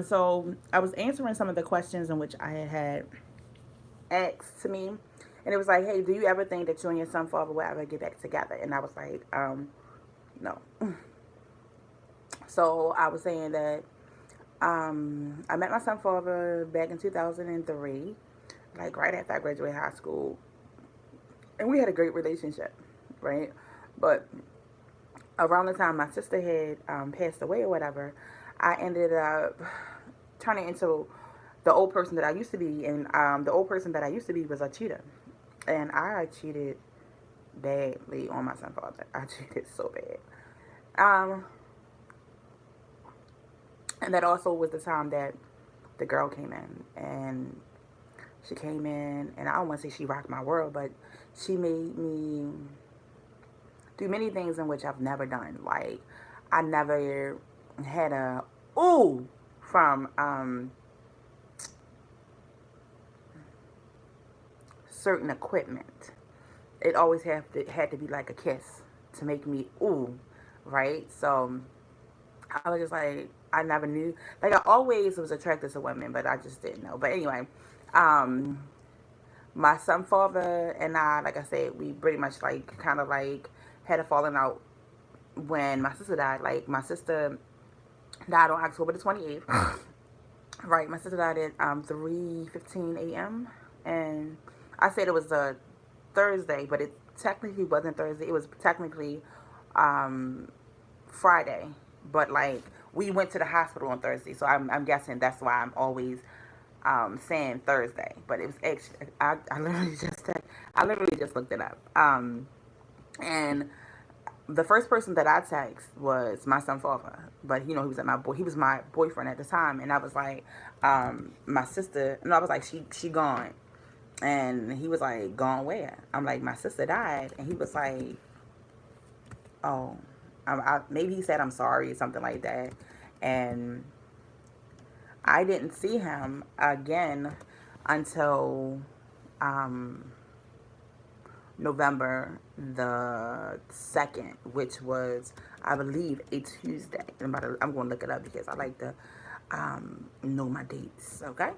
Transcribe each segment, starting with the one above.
So I was answering some of the questions in which I had asked to me, and it was like, "Hey, do you ever think that you and your son father will ever get back together?" And I was like, no. So I was saying that I met my son father back in 2003, like right after I graduated high school, and we had a great relationship, right? But around the time my sister had passed away or whatever, I ended up turning into the old person that I used to be, and the old person that I used to be was a cheater, and I cheated badly on my son father. I cheated so bad. Um, and that also was the time that the girl came in, and she came in, and I don't want to say she rocked my world, but she made me do many things in which I've never done. Like, I never had a ooh from certain equipment. It always had to be like a kiss to make me ooh, right? So I was just like, I never knew. Like, I always was attracted to women, but I just didn't know. But anyway, um, my son father and I, like I said, we pretty much like kind of like had a falling out when my sister died. Like, my sister died on October the 28th. Right, my sister died at 3:15 a.m. and I said it was a Thursday, but it technically wasn't Thursday. It was technically um, Friday, but like we went to the hospital on Thursday, so I'm guessing that's why I'm always saying Thursday. But it was actually I literally just said, I literally just looked it up. And the first person that I texted was my son father, but you know he was my boyfriend at the time, and I was like, my sister, no, I was like she gone, and he was like, gone where? I'm like, my sister died, and he was like, oh, maybe he said I'm sorry or something like that, and I didn't see him again until um, November the 2nd, which was, I believe, a Tuesday. I'm going to look it up because I like to know my dates, okay?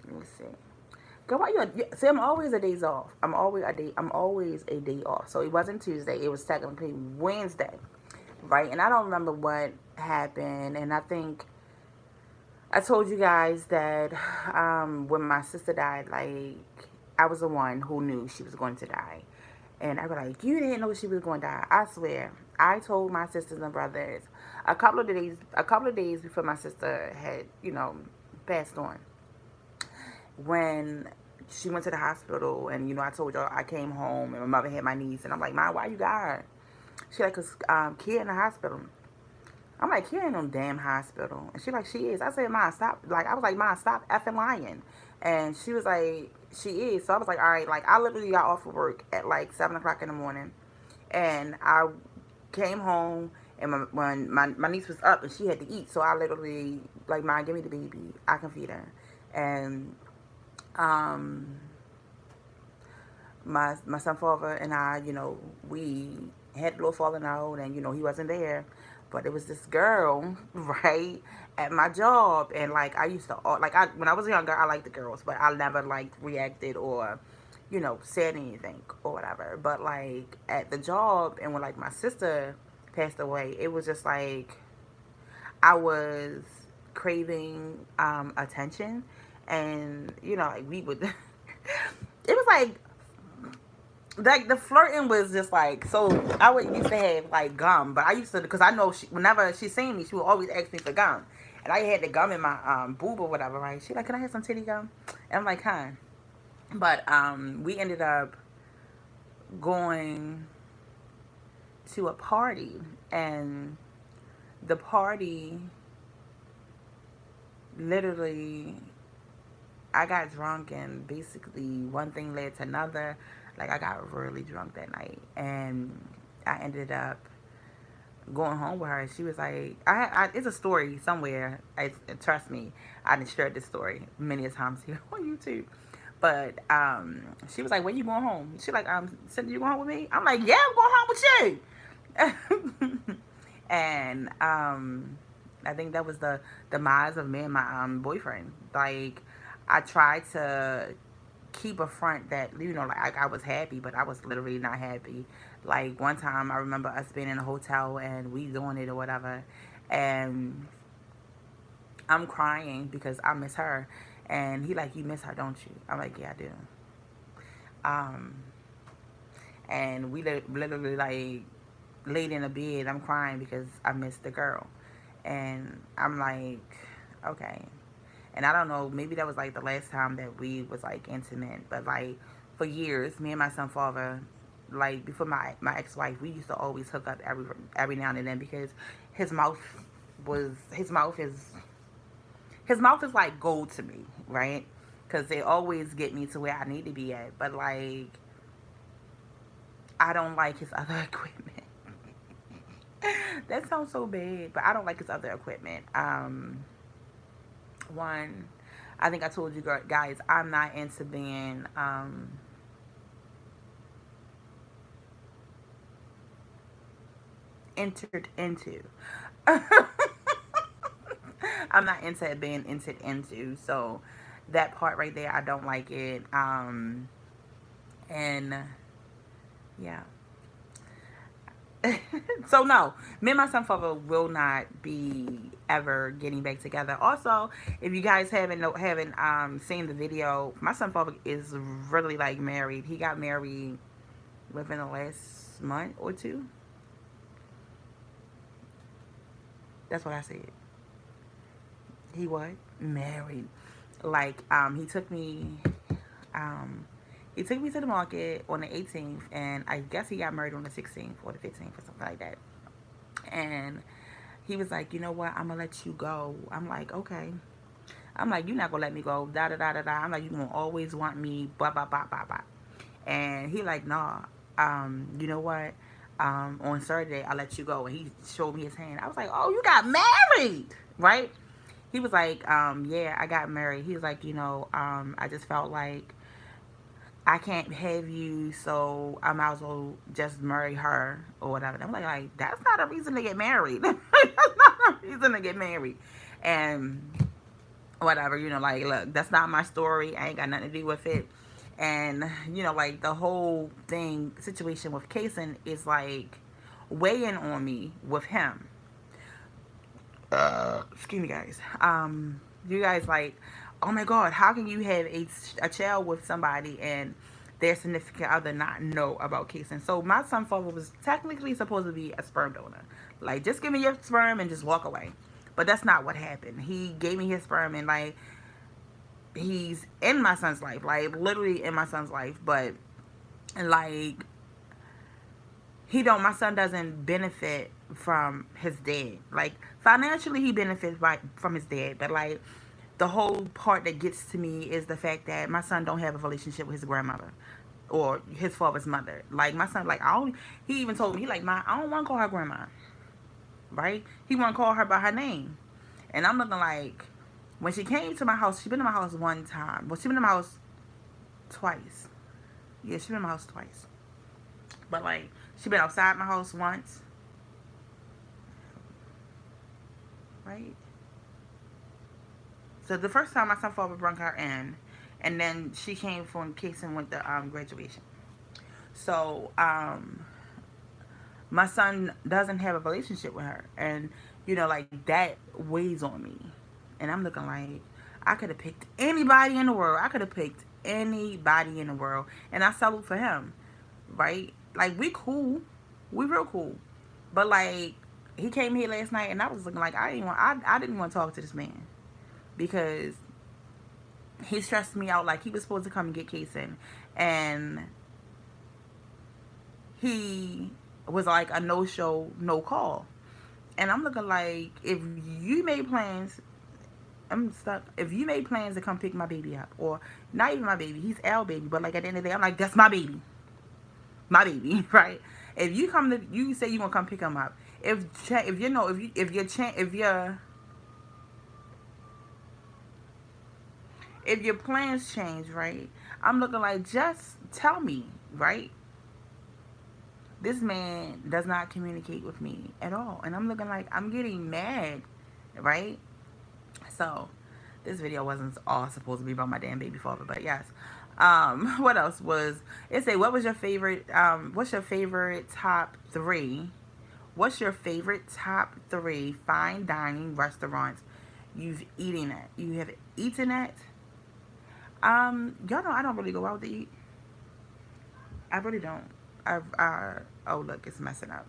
Let me see. Go why you see, I'm always a days off. I'm always a day off. So it wasn't Tuesday, it was technically Wednesday. Right? And I don't remember what happened, and I think I told you guys that when my sister died, like, I was the one who knew she was going to die. And I was like, you didn't know she was going to die. I swear. I told my sisters and brothers a couple of days before my sister had, passed on. When she went to the hospital, and I told y'all I came home and my mother had my niece, and I'm like, Mom, why you got her? She like, cause kid in the hospital. I'm like, kid in no damn hospital. And she like, she is. I said, Ma, stop. Like, I was like, Ma, stop effing lying. And she was like, she is. So I was like, all right. Like, I literally got off of work at like 7 o'clock in the morning, and I came home, and when my niece was up and she had to eat, so I literally like, Ma, give me the baby. I can feed her. And um, my son father and I, we had a little falling out, and he wasn't there, but it was this girl, right, at my job, and like I used to like when I was younger, I liked the girls, but I never like reacted or said anything or whatever. But like at the job, and when like my sister passed away, it was just like I was craving attention, and like we would it was like the flirting was just like, so I would used to have like gum, but I used to, because I know whenever she seen me, she would always ask me for gum, and I had the gum in my boob or whatever, right? She like, can I have some titty gum? And I'm like, huh. But we ended up going to a party, and the party literally, I got drunk, and basically one thing led to another. Like, I got really drunk that night, and I ended up going home with her. She was like, it's a story somewhere. Trust me, I done shared this story many a times here on YouTube. But she was like, when you going home? She like, Cindy, you going home with me? I'm like, yeah, I'm going home with you. And I think that was the demise of me and my boyfriend. Like, I tried to keep a front that, you know, like I was happy, but I was literally not happy. Like, one time I remember us being in a hotel and we doing it or whatever, and I'm crying because I miss her, and he like, you miss her, don't you? I'm like, yeah, I do. um and we literally like laid in a bed. I'm crying because I miss the girl, and I'm like, okay. And I don't know, maybe that was like the last time that we was like intimate, but like for years, me and my son father, like before my ex-wife, we used to always hook up every now and then, because his mouth his mouth is like gold to me, right? Because they always get me to where I need to be at, but like I don't like his other equipment. That sounds so bad, but I don't like his other equipment. One, I think I told you guys, I'm not into being entered into. I'm not into being entered into, so that part right there, I don't like it. And yeah. So no, me and my son father will not be ever getting back together. Also, if you guys haven't seen the video, my son father is really like married. He got married within the last month or two. That's what I said. He what? Married. Like, um he took me to the market on the 18th, and I guess he got married on the 16th or the 15th or something like that. And he was like, you know what, I'm gonna let you go. I'm like, okay. I'm like, you're not gonna let me go. Da da da da da. I'm like, you gonna always want me. Blah blah blah blah blah. And he like, nah. You know what? On Saturday I let you go. And he showed me his hand. I was like, oh, you got married, right? He was like, yeah, I got married. He was like, you know, I just felt like I can't have you, so I might as well just marry her or whatever. And I'm like, that's not a reason to get married. That's not a reason to get married. And whatever, you know, like, look, that's not my story. I ain't got nothing to do with it. And, you know, like, the whole situation with Kason is like weighing on me with him. Excuse me, guys. You guys like, oh my God, how can you have a child with somebody and their significant other not know about Kason? So my son father was technically supposed to be a sperm donor. Like, just give me your sperm and just walk away. But that's not what happened. He gave me his sperm, and like, he's in my son's life, like literally in my son's life. But like, my son doesn't benefit from his dad. Like, financially he benefits from his dad, but like, the whole part that gets to me is the fact that my son don't have a relationship with his grandmother or his father's mother. Like, my son, like, he even told me, he like, I don't want to call her grandma, right? He want to call her by her name. And I'm looking like, when she came to my house, she been in my house one time. Well, she been in my house twice. Yeah, she been in my house twice. But like, she been outside my house once, right? So the first time my son father brought her in, and then she came from Kason with the graduation. So my son doesn't have a relationship with her, and you know, like, that weighs on me. And I'm looking like, I could have picked anybody in the world. I could have picked anybody in the world, and I settled for him, right? Like, we cool, we real cool, but like, he came here last night, and I was looking like, I didn't want to talk to this man, because he stressed me out. Like, he was supposed to come and get Kason, and he was like a no show, no call. And I'm looking like, if you made plans, I'm stuck. If you made plans to come pick my baby up, or not even my baby, he's our baby, but like, at the end of the day, I'm like, that's my baby, right? If you you say you gonna come pick him up. If you know, if your plans change, right? I'm looking like, just tell me, right? This man does not communicate with me at all. And I'm looking like I'm getting mad, right? So this video wasn't all supposed to be about my damn baby father, but yes. What else was it? Say, what was your favorite? What's your favorite top three? What's your favorite top three fine dining restaurants you've eaten at? You have eaten at? Y'all know I don't really go out to eat. I really don't. Oh look, it's messing up.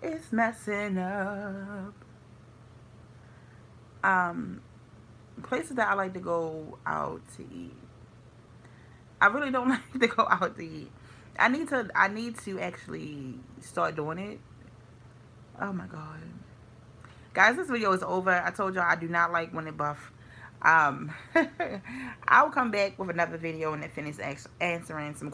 It's messing up. Places that I like to go out to eat. I really don't like to go out to eat. I need to actually start doing it. Oh my god. Guys, this video is over. I told y'all I do not like when it buff. I'll come back with another video and finish answering some